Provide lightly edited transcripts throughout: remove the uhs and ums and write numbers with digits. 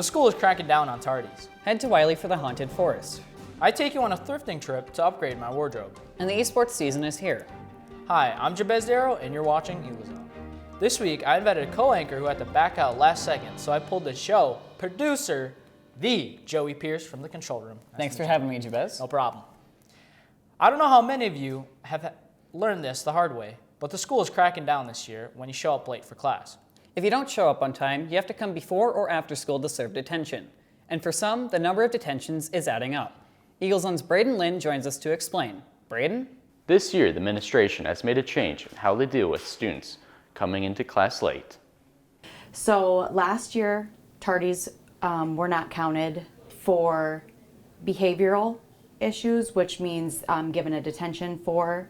The school is cracking down on tardies. Head to Wiley for the Haunted Forest. I take you on a thrifting trip to upgrade my wardrobe. And the esports season is here. Hi, I'm Jabez Darrow, and you're watching Eagle Zone. This week, I invited a co-anchor who had to back out last second, so I pulled the show producer, the Joey Pierce from the control room. Thanks for having me, Jabez. No problem. I don't know how many of you have learned this the hard way, but the school is cracking down this year when you show up late for class. If you don't show up on time, you have to come before or after school to serve detention. And for some, the number of detentions is adding up. Eagle Zone's Braden Lynn joins us to explain. Braden? This year, the administration has made a change in how they deal with students coming into class late. So last year, tardies were not counted for behavioral issues, which means given a detention for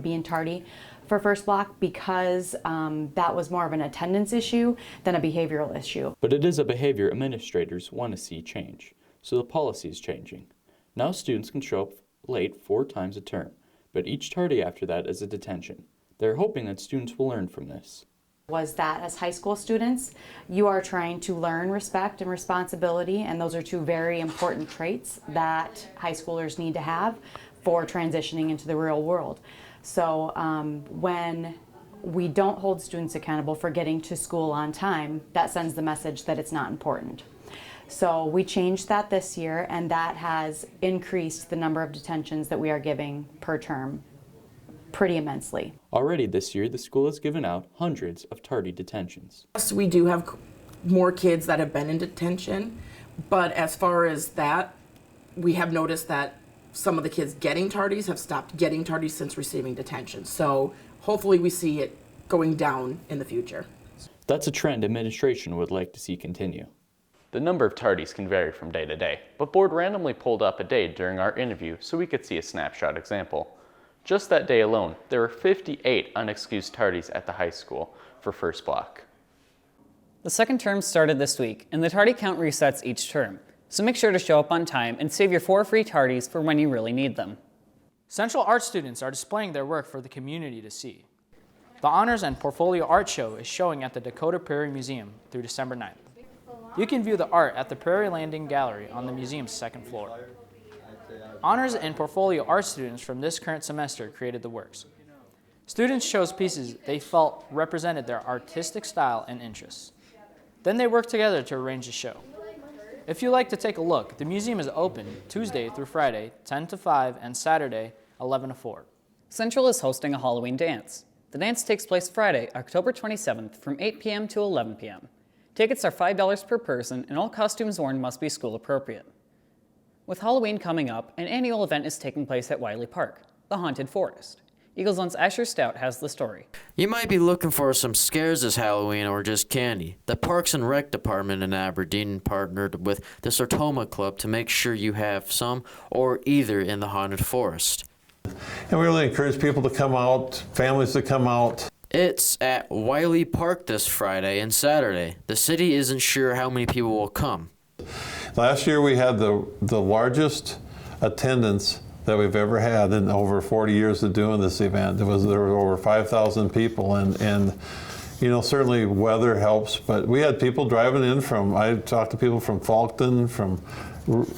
being tardy for first block, because that was more of an attendance issue than a behavioral issue. But it is a behavior administrators want to see change, so the policy is changing. Now students can show up late 4 times a term, but each tardy after that is a detention. They're hoping that students will learn from this. Was that as high school students, you are trying to learn respect and responsibility, and those are 2 very important traits that high schoolers need to have for transitioning into the real world. So when we don't hold students accountable for getting to school on time, that sends the message that it's not important. So we changed that this year, and that has increased the number of detentions that we are giving per term pretty immensely. Already this year, the school has given out hundreds of tardy detentions. Yes, we do have more kids that have been in detention, but as far as that, we have noticed that some of the kids getting tardies have stopped getting tardies since receiving detention. So hopefully we see it going down in the future. That's a trend administration would like to see continue. The number of tardies can vary from day to day, but board randomly pulled up a day during our interview so we could see a snapshot example. Just that day alone, there were 58 unexcused tardies at the high school for first block. The second term started this week, and the tardy count resets each term. So make sure to show up on time and save your 4 free tardies for when you really need them. Central Art students are displaying their work for the community to see. The Honors and Portfolio Art Show is showing at the Dakota Prairie Museum through December 9th. You can view the art at the Prairie Landing Gallery on the museum's 2nd floor. Honors and Portfolio Art students from this current semester created the works. Students chose pieces they felt represented their artistic style and interests. Then they worked together to arrange the show. If you'd like to take a look, the museum is open Tuesday through Friday, 10 to 5, and Saturday, 11 to 4. Central is hosting a Halloween dance. The dance takes place Friday, October 27th from 8 p.m. to 11 p.m. Tickets are $5 per person, and all costumes worn must be school appropriate. With Halloween coming up, an annual event is taking place at Wiley Park, the Haunted Forest. Eagle Zone's Asher Stout has the story. You might be looking for some scares this Halloween or just candy. The Parks and Rec Department in Aberdeen partnered with the Sertoma Club to make sure you have some or either in the Haunted Forest. And we really encourage people to come out, families to come out. It's at Wiley Park this Friday and Saturday. The city isn't sure how many people will come. Last year we had the largest attendance that we've ever had in over 40 years of doing this event. There were over 5,000 people, and you know, certainly weather helps, but we had people driving in I talked to people from Falkton, from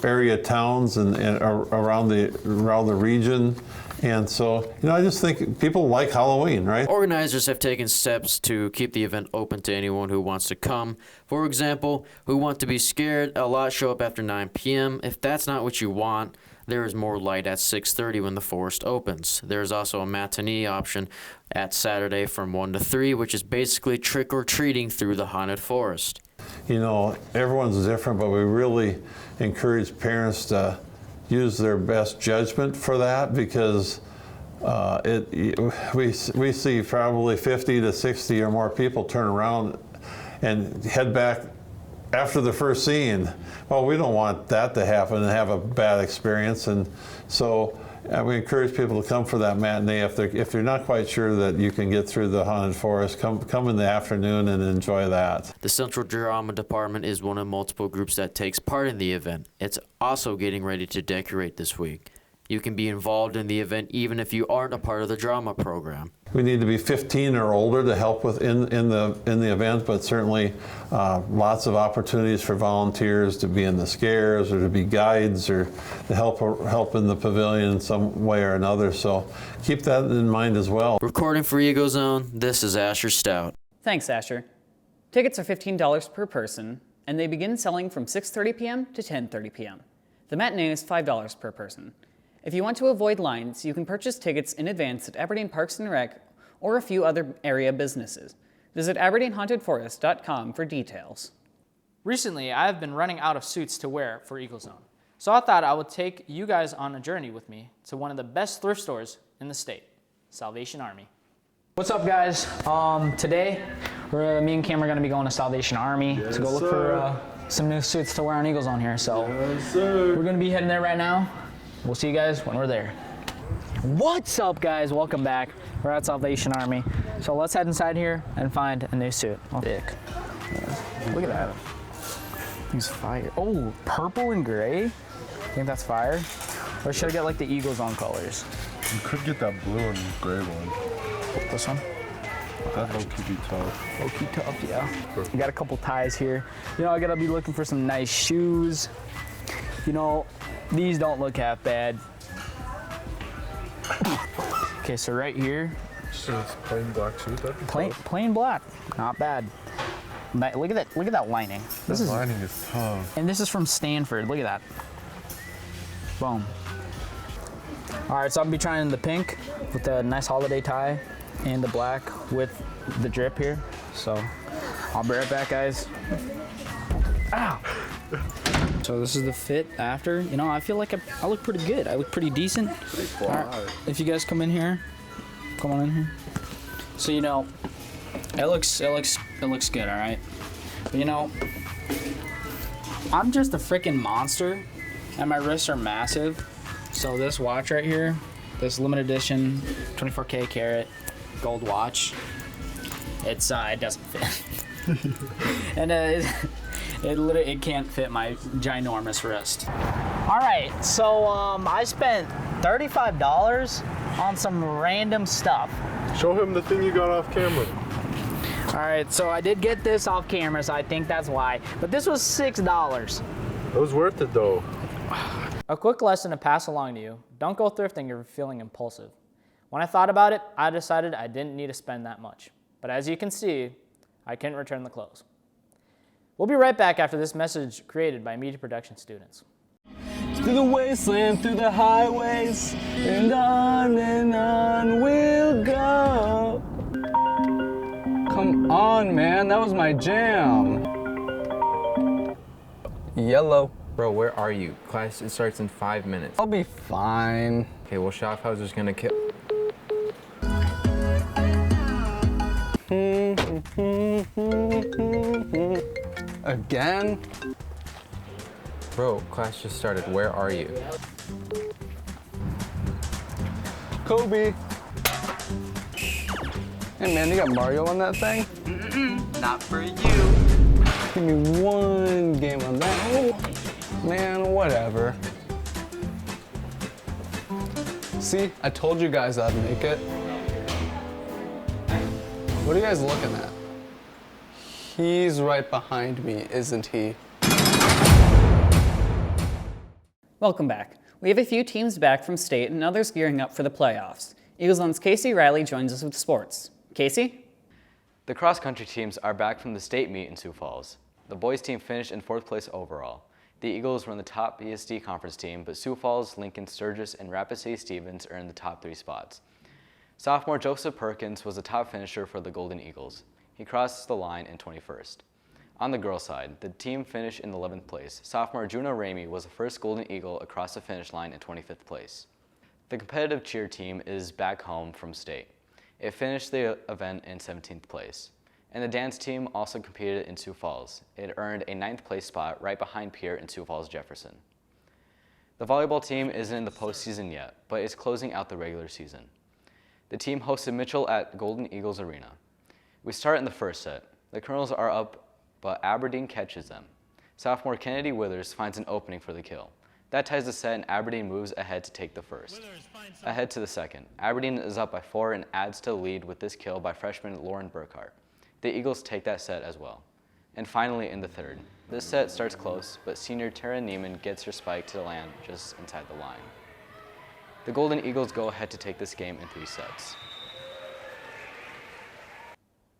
area towns and around the region. And so, you know, I just think people like Halloween, right? Organizers have taken steps to keep the event open to anyone who wants to come. For example, who want to be scared, a lot show up after 9 p.m. If that's not what you want, there is more light at 6:30 when the forest opens. There is also a matinee option at Saturday from 1 to 3, which is basically trick-or-treating through the haunted forest. You know, everyone's different, but we really encourage parents to use their best judgment for that, because we see probably 50 to 60 or more people turn around and head back after the first scene. Well, we don't want that to happen and have a bad experience, and so we encourage people to come for that matinee. If they're not quite sure that you can get through the haunted forest, come in the afternoon and enjoy that. The Central Drama Department is one of multiple groups that takes part in the event. It's also getting ready to decorate this week. You can be involved in the event even if you aren't a part of the drama program. We need to be 15 or older to help with in the event, but certainly lots of opportunities for volunteers to be in the scares or to be guides or to help in the pavilion in some way or another. So keep that in mind as well. Recording for Eagle Zone, this is Asher Stout. Thanks, Asher. Tickets are $15 per person, and they begin selling from 6:30 p.m. to 10:30 p.m. The matinee is $5 per person. If you want to avoid lines, you can purchase tickets in advance at Aberdeen Parks and Rec or a few other area businesses. Visit AberdeenHauntedForest.com for details. Recently, I have been running out of suits to wear for Eagle Zone, so I thought I would take you guys on a journey with me to one of the best thrift stores in the state, Salvation Army. What's up, guys? Today, me and Cam are going to be going to Salvation Army to go look for some new suits to wear on Eagle Zone here. So we're going to be heading there right now. We'll see you guys when we're there. What's up, guys? Welcome back. We're at Salvation Army. So let's head inside here and find a new suit. Oh, dick. Look at that. These fire. Oh, purple and gray? Think that's fire? Or should I get like the Eagle Zone colors? You could get that blue and gray one. This one? That low-key be tough. Low-key tough, yeah. We got a couple ties here. You know, I gotta be looking for some nice shoes. You know, these don't look half bad. Okay, so right here. Just plain black shoes. That'd be tough. Plain black, not bad. Look at that! Look at that lining. This lining is tough. And this is from Stanford. Look at that. Boom. All right, so I'll be trying the pink with the nice holiday tie, and the black with the drip here. So I'll be right back, guys. Ow. So this is the fit after. You know, I feel like I look pretty good. I look pretty decent. All right. If you guys come in here, come on in here. So you know, it looks good. All right. But you know, I'm just a freaking monster, and my wrists are massive. So this watch right here, this limited edition 24K carat gold watch, it doesn't fit, and it can't fit my ginormous wrist. All right, so I spent $35 on some random stuff. Show him the thing you got off camera. All right, so I did get this off camera, so I think that's why. But this was $6. It was worth it though. A quick lesson to pass along to you: don't go thrifting if you're feeling impulsive. When I thought about it, I decided I didn't need to spend that much. But as you can see, I couldn't return the clothes. We'll be right back after this message created by media production students. Through the wasteland, through the highways, and on we'll go. Come on, man, that was my jam. Yellow. Bro, where are you? Class, it starts in 5 minutes. I'll be fine. Okay, well, Schaffhauser's gonna kill. Again? Bro, class just started. Where are you? Kobe. Hey man, you got Mario on that thing? Not for you. Give me one game on that. Oh, man, whatever. See, I told you guys I'd make it. What are you guys looking at? He's right behind me, isn't he? Welcome back. We have a few teams back from state and others gearing up for the playoffs. Eagle Zone's Casey Riley joins us with sports. Casey? The cross-country teams are back from the state meet in Sioux Falls. The boys team finished in 4th place overall. The Eagles were in the top BSD conference team, but Sioux Falls, Lincoln, Sturgis, and Rapid City Stevens are in the top 3 spots. Sophomore Joseph Perkins was the top finisher for the Golden Eagles. He crossed the line in 21st. On the girls' side, the team finished in 11th place. Sophomore Juno Ramey was the first Golden Eagle across the finish line in 25th place. The competitive cheer team is back home from state. It finished the event in 17th place. And the dance team also competed in Sioux Falls. It earned a 9th place spot right behind Pierre in Sioux Falls Jefferson. The volleyball team isn't in the postseason yet, but is closing out the regular season. The team hosted Mitchell at Golden Eagles Arena. We start in the first set. The Colonels are up, but Aberdeen catches them. Sophomore Kennedy Withers finds an opening for the kill. That ties the set and Aberdeen moves ahead to take the first. Ahead to the second. Aberdeen is up by 4 and adds to the lead with this kill by freshman Lauren Burkhart. The Eagles take that set as well. And finally in the third. This set starts close, but senior Tara Neiman gets her spike to land just inside the line. The Golden Eagles go ahead to take this game in 3 sets.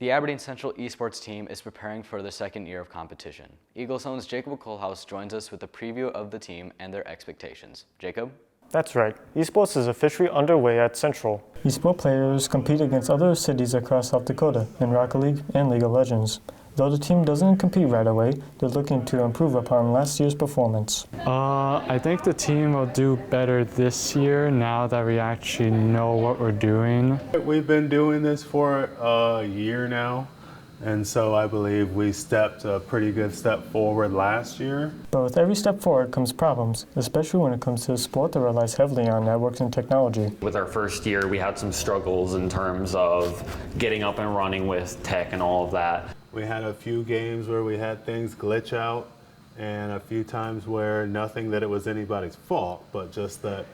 The Aberdeen Central esports team is preparing for their second year of competition. Eagle Zone's Jacob Kohlhaus joins us with a preview of the team and their expectations. Jacob? That's right. Esports is officially underway at Central. Esport players compete against other cities across South Dakota in Rocket League and League of Legends. Though the team doesn't compete right away, they're looking to improve upon last year's performance. I think the team will do better this year now that we actually know what we're doing. We've been doing this for a year now, and so I believe we stepped a pretty good step forward last year. But with every step forward comes problems, especially when it comes to a sport that relies heavily on networks and technology. With our first year, we had some struggles in terms of getting up and running with tech and all of that. We had a few games where we had things glitch out, and a few times where nothing that it was anybody's fault, but just that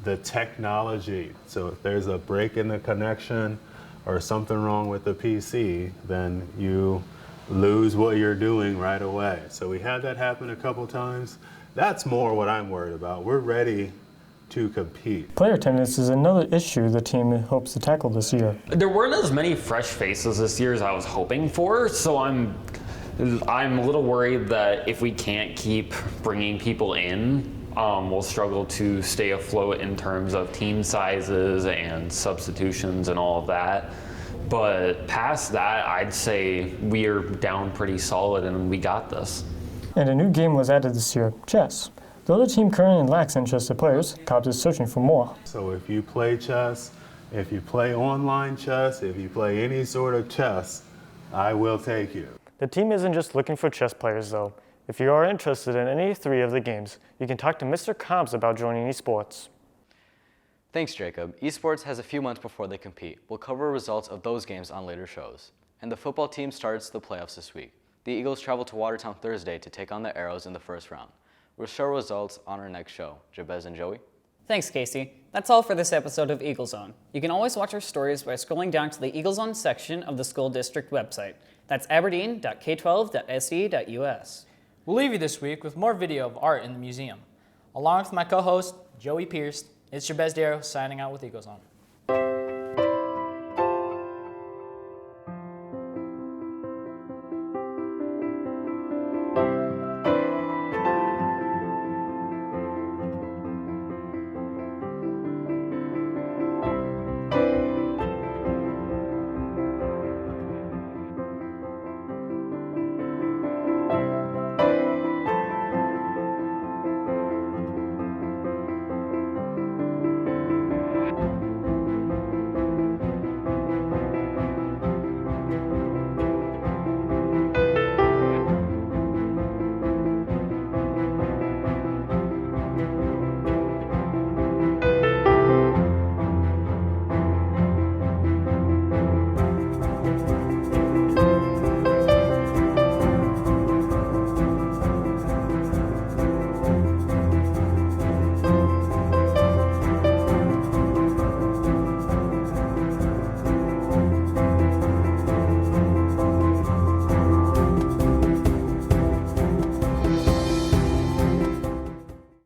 the technology. So if there's a break in the connection or something wrong with the PC, then you lose what you're doing right away. So we had that happen a couple times. That's more what I'm worried about. We're ready to compete. Player attendance is another issue the team hopes to tackle this year. There weren't as many fresh faces this year as I was hoping for, so I'm a little worried that if we can't keep bringing people in, we'll struggle to stay afloat in terms of team sizes and substitutions and all of that. But past that, I'd say we are down pretty solid and we got this. And a new game was added this year, chess. Though the team currently lacks interested players, Cobbs is searching for more. So if you play chess, if you play online chess, if you play any sort of chess, I will take you. The team isn't just looking for chess players though. If you are interested in any 3 of the games, you can talk to Mr. Cobbs about joining esports. Thanks, Jacob. Esports has a few months before they compete. We'll cover results of those games on later shows. And the football team starts the playoffs this week. The Eagles travel to Watertown Thursday to take on the Arrows in the first round. We'll show results on our next show. Jabez and Joey? Thanks, Casey. That's all for this episode of Eagle Zone. You can always watch our stories by scrolling down to the Eagle Zone section of the school district website. That's aberdeen.k12.se.us. We'll leave you this week with more video of art in the museum. Along with my co-host, Joey Pierce, it's Jabez Darrow signing out with Eagle Zone.